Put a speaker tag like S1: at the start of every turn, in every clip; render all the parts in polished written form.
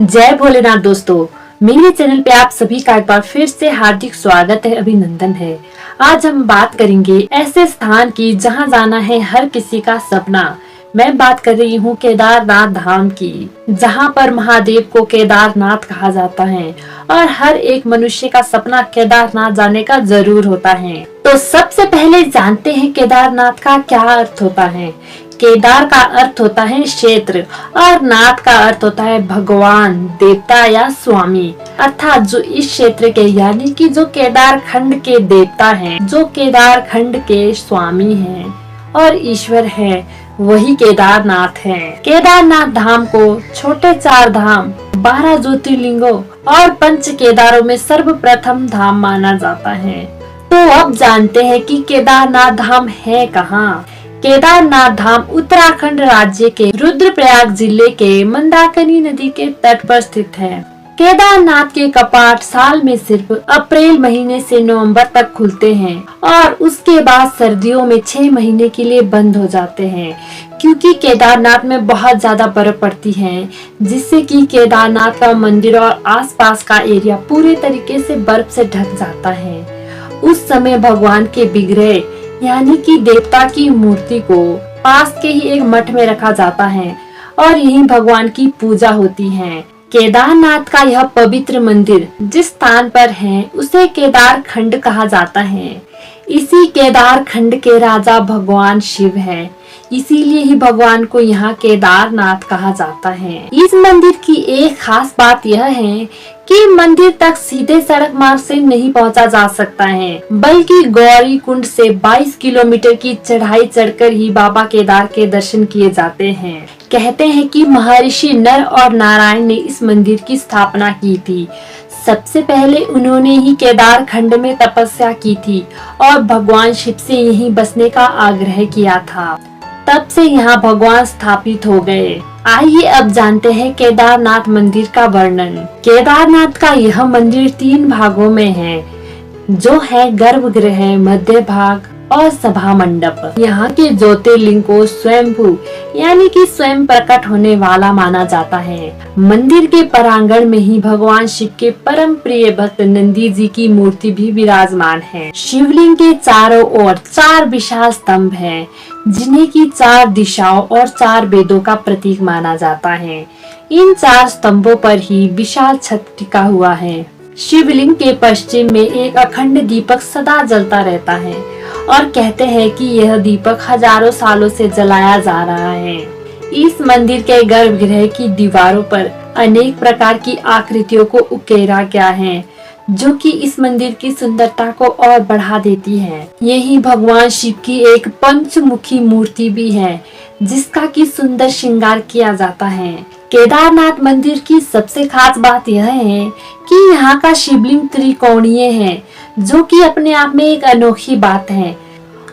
S1: जय भोलेनाथ दोस्तों। मेरे चैनल पे आप सभी का एक बार फिर से हार्दिक स्वागत है, अभिनंदन है। आज हम बात करेंगे ऐसे स्थान की जहां जाना है हर किसी का सपना। मैं बात कर रही हूँ केदारनाथ धाम की, जहां पर महादेव को केदारनाथ कहा जाता है और हर एक मनुष्य का सपना केदारनाथ जाने का जरूर होता है। तो सबसे पहले जानते हैं केदारनाथ का क्या अर्थ होता है। केदार का अर्थ होता है क्षेत्र और नाथ का अर्थ होता है भगवान, देवता या स्वामी, अर्थात जो इस क्षेत्र के यानी कि जो केदार खंड के देवता हैं, जो केदार खंड के स्वामी हैं और ईश्वर है, वही केदारनाथ है। केदारनाथ धाम को छोटे 4 धाम, 12 ज्योतिर्लिंगों और 5 केदारों में सर्वप्रथम धाम माना जाता है। तो अब जानते हैं कि केदारनाथ धाम है कहाँ। केदारनाथ धाम उत्तराखंड राज्य के रुद्रप्रयाग जिले के मंदाकिनी नदी के तट पर स्थित है। केदारनाथ के कपाट साल में सिर्फ अप्रैल महीने से नवंबर तक खुलते हैं और उसके बाद सर्दियों में 6 महीने के लिए बंद हो जाते हैं, क्योंकि केदारनाथ में बहुत ज्यादा बर्फ पड़ती है, जिससे कि केदारनाथ का मंदिर और आसपास का एरिया पूरे तरीके से बर्फ से ढक जाता है। उस समय भगवान के विग्रह यानी कि देवता की मूर्ति को पास के ही एक मठ में रखा जाता है और यहीं भगवान की पूजा होती है। केदारनाथ का यह पवित्र मंदिर जिस स्थान पर है उसे केदार खंड कहा जाता है। इसी केदार खंड के राजा भगवान शिव है, इसीलिए ही भगवान को यहाँ केदारनाथ कहा जाता है। इस मंदिर की एक खास बात यह है कि मंदिर तक सीधे सड़क मार्ग से नहीं पहुंचा जा सकता है, बल्कि गौरी कुंड से 22 किलोमीटर की चढ़ाई चढ़कर ही बाबा केदार के दर्शन किए जाते हैं। कहते हैं कि महर्षि नर और नारायण ने इस मंदिर की स्थापना की थी। सबसे पहले उन्होंने ही केदार खंड में तपस्या की थी और भगवान शिव से यहीं बसने का आग्रह किया था। तब से यहाँ भगवान स्थापित हो गए। आइए अब जानते हैं केदारनाथ मंदिर का वर्णन। केदारनाथ का यह मंदिर 3 भागों में है, जो है गर्भगृह, मध्य भाग और सभा मंडप। यहाँ के ज्योतिर्लिंग को स्वयंभू यानी कि स्वयं प्रकट होने वाला माना जाता है। मंदिर के प्रांगण में ही भगवान शिव के परम प्रिय भक्त नंदी जी की मूर्ति भी विराजमान है। शिवलिंग के चारों ओर 4 विशाल स्तंभ हैं, जिन्हें की 4 दिशाओं और 4 वेदों का प्रतीक माना जाता है। इन 4 स्तंभों पर ही विशाल छत टिका हुआ है। शिवलिंग के पश्चिम में एक अखंड दीपक सदा जलता रहता है और कहते हैं कि यह दीपक हजारों सालों से जलाया जा रहा है। इस मंदिर के गर्भगृह की दीवारों पर अनेक प्रकार की आकृतियों को उकेरा गया है, जो कि इस मंदिर की सुंदरता को और बढ़ा देती है। यही भगवान शिव की एक पंचमुखी मूर्ति भी है, जिसका की सुंदर श्रृंगार किया जाता है। केदारनाथ मंदिर की सबसे खास बात यह है कि यहाँ का शिवलिंग त्रिकोणीय है, जो कि अपने आप में एक अनोखी बात है।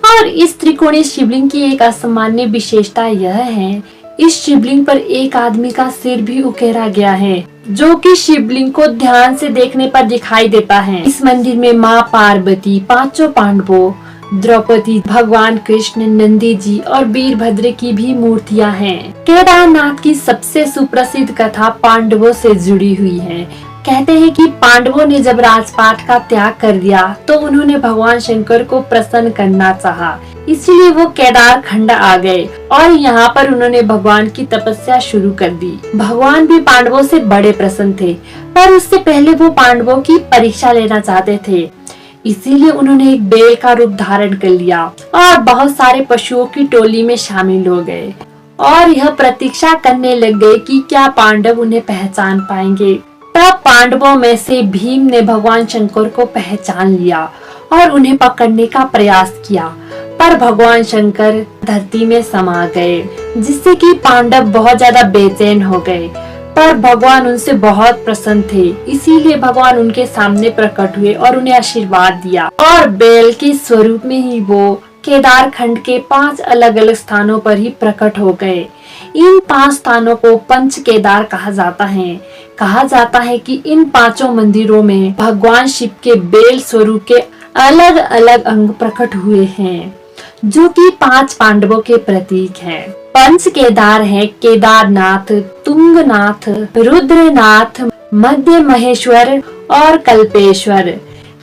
S1: और इस त्रिकोणीय शिवलिंग की एक असामान्य विशेषता यह है, इस शिवलिंग पर एक आदमी का सिर भी उकेरा गया है, जो कि शिवलिंग को ध्यान से देखने पर दिखाई देता है। इस मंदिर में माँ पार्वती, 5 पांडवों, द्रौपदी, भगवान कृष्ण, नंदी जी और वीरभद्र की भी मूर्तियां हैं। केदारनाथ की सबसे सुप्रसिद्ध कथा पांडवों से जुड़ी हुई है। कहते हैं कि पांडवों ने जब राजपाट का त्याग कर दिया तो उन्होंने भगवान शंकर को प्रसन्न करना चाहा, इसलिए वो केदार खंड आ गए और यहाँ पर उन्होंने भगवान की तपस्या शुरू कर दी। भगवान भी पांडवों से बड़े प्रसन्न थे, पर उससे पहले वो पांडवों की परीक्षा लेना चाहते थे, इसीलिए उन्होंने एक बैल का रूप धारण कर लिया और बहुत सारे पशुओं की टोली में शामिल हो गए और यह प्रतीक्षा करने लग गए कि क्या पांडव उन्हें पहचान पाएंगे। तब पांडवों में से भीम ने भगवान शंकर को पहचान लिया और उन्हें पकड़ने का प्रयास किया, पर भगवान शंकर धरती में समा गए, जिससे कि पांडव बहुत ज्यादा बेचैन हो गए। पर भगवान उनसे बहुत प्रसन्न थे, इसीलिए भगवान उनके सामने प्रकट हुए और उन्हें आशीर्वाद दिया और बैल के स्वरूप में ही वो केदार खंड के 5 अलग अलग स्थानों पर ही प्रकट हो गए। इन 5 स्थानों को पंच केदार कहा जाता है। कहा जाता है कि इन 5 मंदिरों में भगवान शिव के बैल स्वरूप के अलग अलग अंग प्रकट हुए हैं। जो कि 5 पांडवों के प्रतीक हैं। पंच केदार है केदारनाथ, तुंगनाथ, रुद्रनाथ, मध्य महेश्वर और कल्पेश्वर।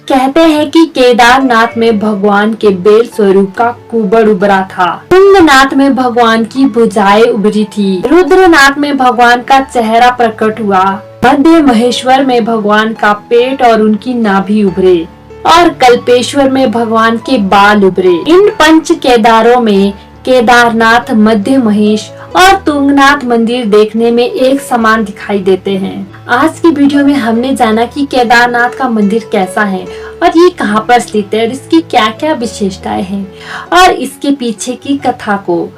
S1: कहते हैं कि केदारनाथ में भगवान के बेल स्वरूप का कुबड़ उभरा था, तुंगनाथ में भगवान की भुजाएं उभरी थी, रुद्रनाथ में भगवान का चेहरा प्रकट हुआ, मध्य महेश्वर में भगवान का पेट और उनकी नाभि उभरे और कल्पेश्वर में भगवान के बाल उभरे। इन पंच केदारों में केदारनाथ, मध्य महेश और तुंगनाथ मंदिर देखने में एक समान दिखाई देते हैं। आज की वीडियो में हमने जाना कि केदारनाथ का मंदिर कैसा है और ये कहाँ पर स्थित है और इसकी क्या क्या विशेषताएं हैं और इसके पीछे की कथा को।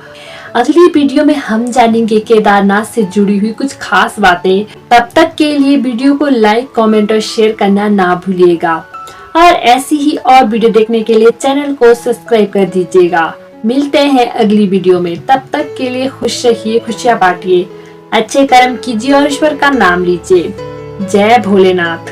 S1: अगली वीडियो में हम जानेंगे केदारनाथ से जुड़ी हुई कुछ खास बातें। तब तक के लिए वीडियो को लाइक, कमेंट और शेयर करना ना भूलिएगा और ऐसी ही और वीडियो देखने के लिए चैनल को सब्सक्राइब कर दीजिएगा। मिलते हैं अगली वीडियो में, तब तक के लिए खुश रहिए, खुशियाँ बांटिए, अच्छे कर्म कीजिए और ईश्वर का नाम लीजिए। जय भोलेनाथ।